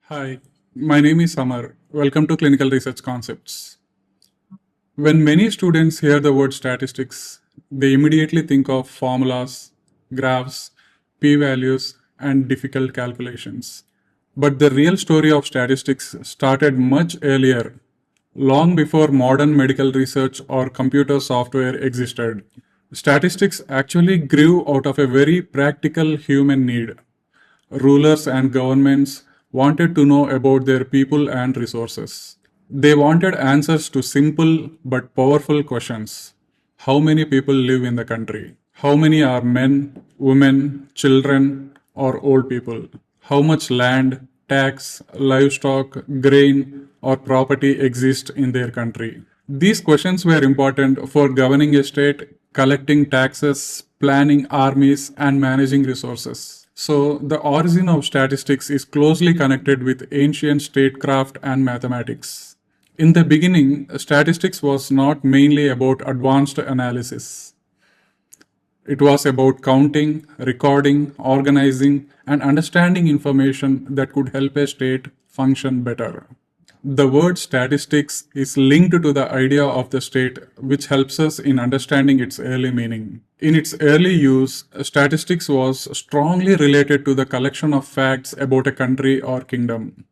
Hi, my name is Samar. Welcome to Clinical Research Concepts. When many students hear the word statistics, they immediately think of formulas, graphs, p values, and difficult calculations. But the real story of statistics started much earlier, long before modern medical research or computer software existed. Statistics actually grew out of a very practical human need. Rulers and governments wanted to know about their people and resources. They wanted answers to simple but powerful questions. How many people live in the country? How many are men, women, children, or old people? How much land, tax, livestock, grain, or property exist in their country? These questions were important for governing a state, collecting taxes, planning armies, and managing resources. So, the origin of statistics is closely connected with ancient statecraft and mathematics. In the beginning, statistics was not mainly about advanced analysis. It was about counting, recording, organizing, and understanding information that could help a state function better. The word statistics is linked to the idea of the state, which helps us in understanding its early meaning. In its early use, statistics was strongly related to the collection of facts about a country or kingdom.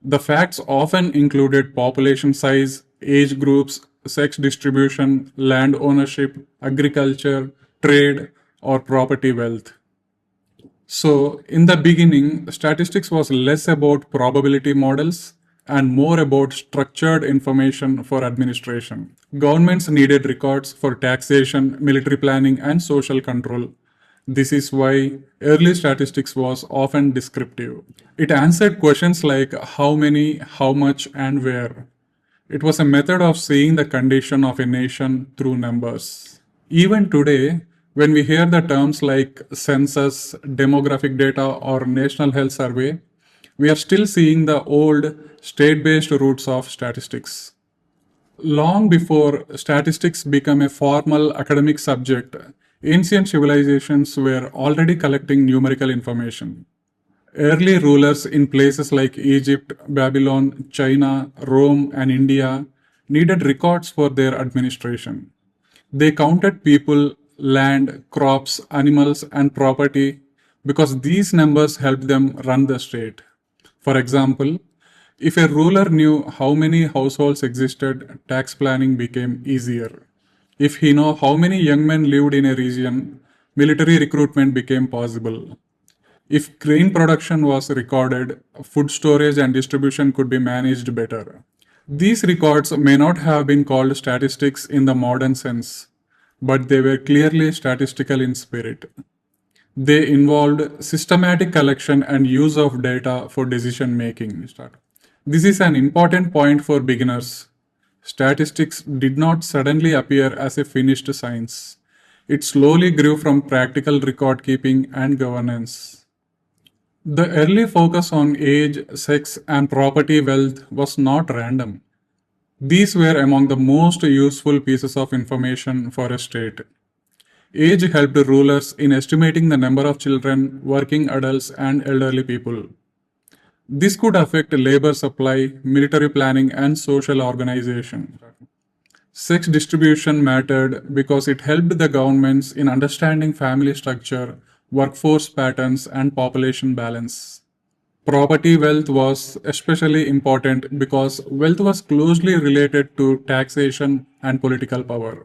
The facts often included population size, age groups, sex distribution, land ownership, agriculture, trade, or property wealth. So, in the beginning, statistics was less about probability models and more about structured information for administration. Governments needed records for taxation, military planning, and social control. This is why early statistics was often descriptive. It answered questions like how many, how much, and where. It was a method of seeing the condition of a nation through numbers. Even today, when we hear the terms like census, demographic data, or national health survey, we are still seeing the old state based roots of statistics. Long before statistics became a formal academic subject, ancient civilizations were already collecting numerical information. Early rulers in places like Egypt, Babylon, China, Rome, and India needed records for their administration. They counted people, land, crops, animals, and property because these numbers helped them run the state. For example, if a ruler knew how many households existed, tax planning became easier. If he knew how many young men lived in a region, military recruitment became possible. If grain production was recorded, food storage and distribution could be managed better. These records may not have been called statistics in the modern sense, but they were clearly statistical in spirit. They involved systematic collection and use of data for decision making. This is an important point for beginners. Statistics did not suddenly appear as a finished science. It slowly grew from practical record keeping and governance. The early focus on age, sex, and property wealth was not random. These were among the most useful pieces of information for a state. Age helped rulers in estimating the number of children, working adults, and elderly people. This could affect labor supply, military planning, and social organization. Sex distribution mattered because it helped the governments in understanding family structure, workforce patterns, and population balance. Property wealth was especially important because wealth was closely related to taxation and political power.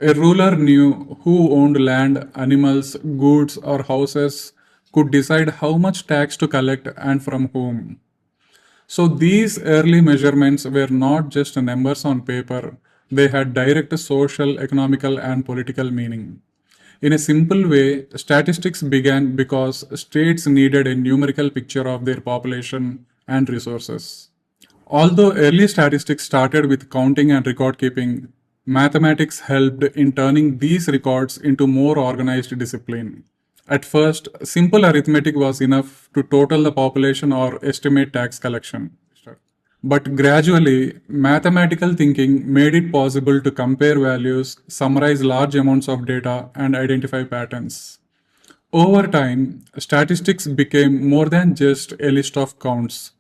A ruler knew who owned land, animals, goods, or houses, could decide how much tax to collect and from whom. So these early measurements were not just numbers on paper, they had direct social, economical, and political meaning. In a simple way, statistics began because states needed a numerical picture of their population and resources. Although early statistics started with counting and record keeping, mathematics helped in turning these records into more organized discipline. At first, simple arithmetic was enough to total the population or estimate tax collection. But gradually, mathematical thinking made it possible to compare values, summarize large amounts of data, and identify patterns. Over time, statistics became more than just a list of counts.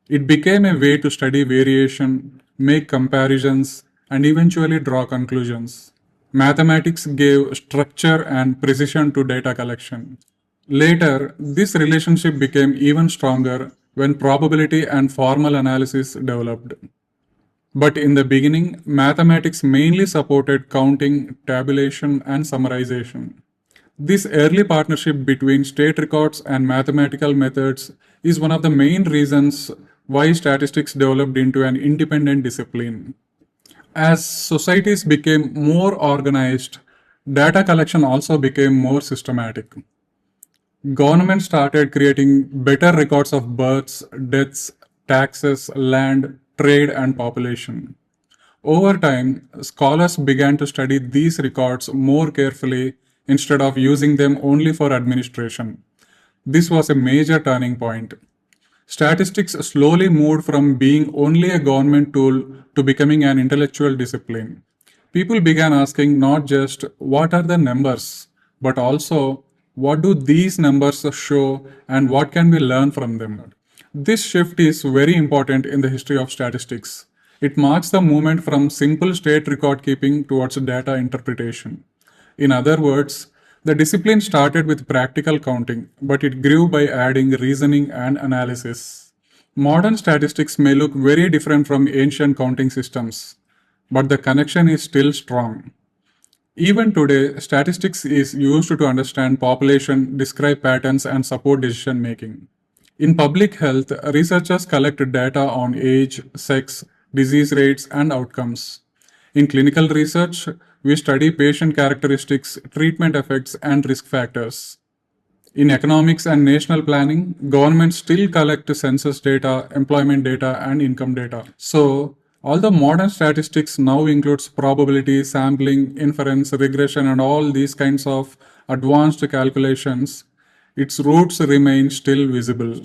It became a way to study variation, make comparisons, and eventually draw conclusions. Mathematics gave structure and precision to data collection. Later, this relationship became even stronger when probability and formal analysis developed. But in the beginning, mathematics mainly supported counting, tabulation, and summarization. This early partnership between state records and mathematical methods is one of the main reasons why statistics developed into an independent discipline. As societies became more organized, data collection also became more systematic. Government started creating better records of births, deaths, taxes, land, trade, and population. Over time, scholars began to study these records more carefully instead of using them only for administration. This was a major turning point. Statistics slowly moved from being only a government tool to becoming an intellectual discipline. People began asking not just what are the numbers, but also what do these numbers show and what can we learn from them. This shift is very important in the history of statistics. It marks the movement from simple state record keeping towards data interpretation. In other words, the discipline started with practical counting, but it grew by adding reasoning and analysis. Modern statistics may look very different from ancient counting systems, but the connection is still strong. Even today, statistics is used to understand population, describe patterns, and support decision making. In public health, researchers collect data on age, sex, disease rates, and outcomes. In clinical research, we study patient characteristics, treatment effects, and risk factors. In economics and national planning, governments still collect census data, employment data, and income data. So, although modern statistics now includes probability, sampling, inference, regression, and all these kinds of advanced calculations, its roots remain still visible.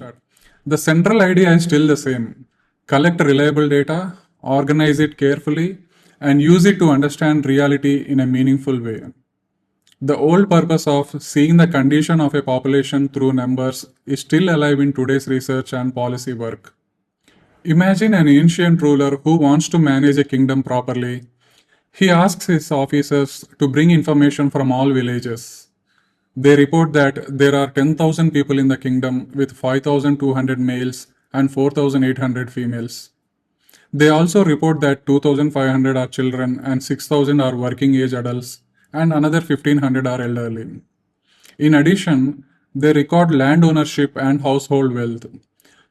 The central idea is still the same. Collect reliable data, organize it carefully, and use it to understand reality in a meaningful way. The old purpose of seeing the condition of a population through numbers is still alive in today's research and policy work. Imagine an ancient ruler who wants to manage a kingdom properly. He asks his officers to bring information from all villages. They report that there are 10,000 people in the kingdom with 5,200 males and 4,800 females. They also report that 2,500 are children and 6,000 are working age adults and another 1,500 are elderly. In addition, they record land ownership and household wealth.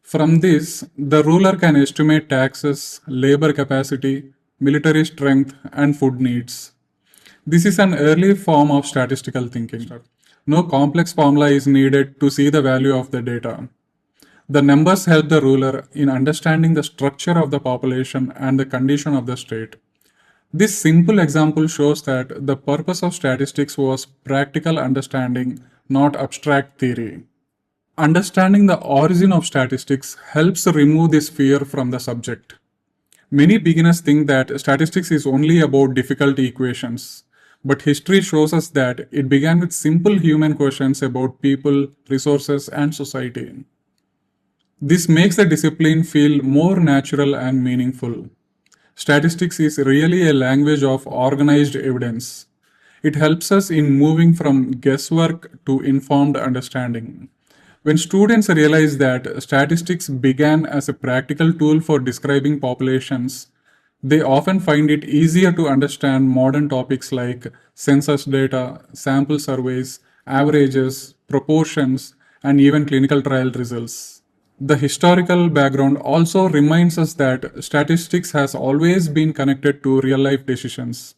From this, the ruler can estimate taxes, labor capacity, military strength, and food needs. This is an early form of statistical thinking. No complex formula is needed to see the value of the data. The numbers help the ruler in understanding the structure of the population and the condition of the state. This simple example shows that the purpose of statistics was practical understanding, not abstract theory. Understanding the origin of statistics helps remove this fear from the subject. Many beginners think that statistics is only about difficult equations, but history shows us that it began with simple human questions about people, resources, and society. This makes the discipline feel more natural and meaningful. Statistics is really a language of organized evidence. It helps us in moving from guesswork to informed understanding. When students realize that statistics began as a practical tool for describing populations, they often find it easier to understand modern topics like census data, sample surveys, averages, proportions, and even clinical trial results. The historical background also reminds us that statistics has always been connected to real life decisions.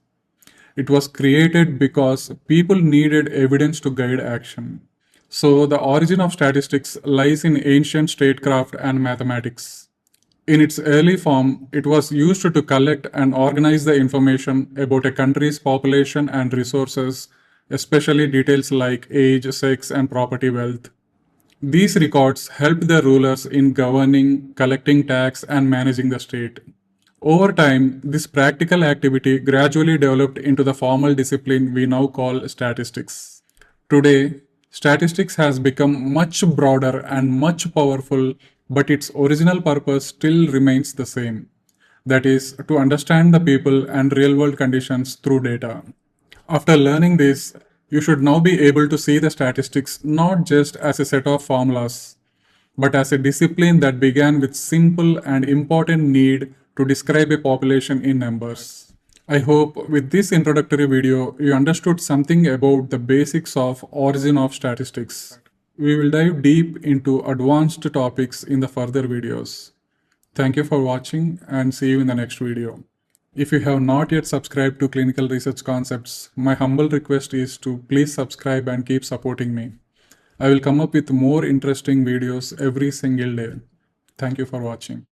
It was created because people needed evidence to guide action. So, the origin of statistics lies in ancient statecraft and mathematics. In its early form, it was used to collect and organize the information about a country's population and resources, especially details like age, sex, and property wealth. These records helped the rulers in governing, collecting tax, and managing the state. Over time, this practical activity gradually developed into the formal discipline we now call statistics. Today, statistics has become much broader and much powerful but its original purpose still remains the same. That is, to understand the people and real world conditions through data. After learning this, you should now be able to see the statistics not just as a set of formulas, but as a discipline that began with simple and important need to describe a population in numbers. I hope with this introductory video, you understood something about the basics of origin of statistics. We will dive deep into advanced topics in the further videos. Thank you for watching and see you in the next video. If you have not yet subscribed to Clinical Research Concepts, my humble request is to please subscribe and keep supporting me. I will come up with more interesting videos every single day. Thank you for watching.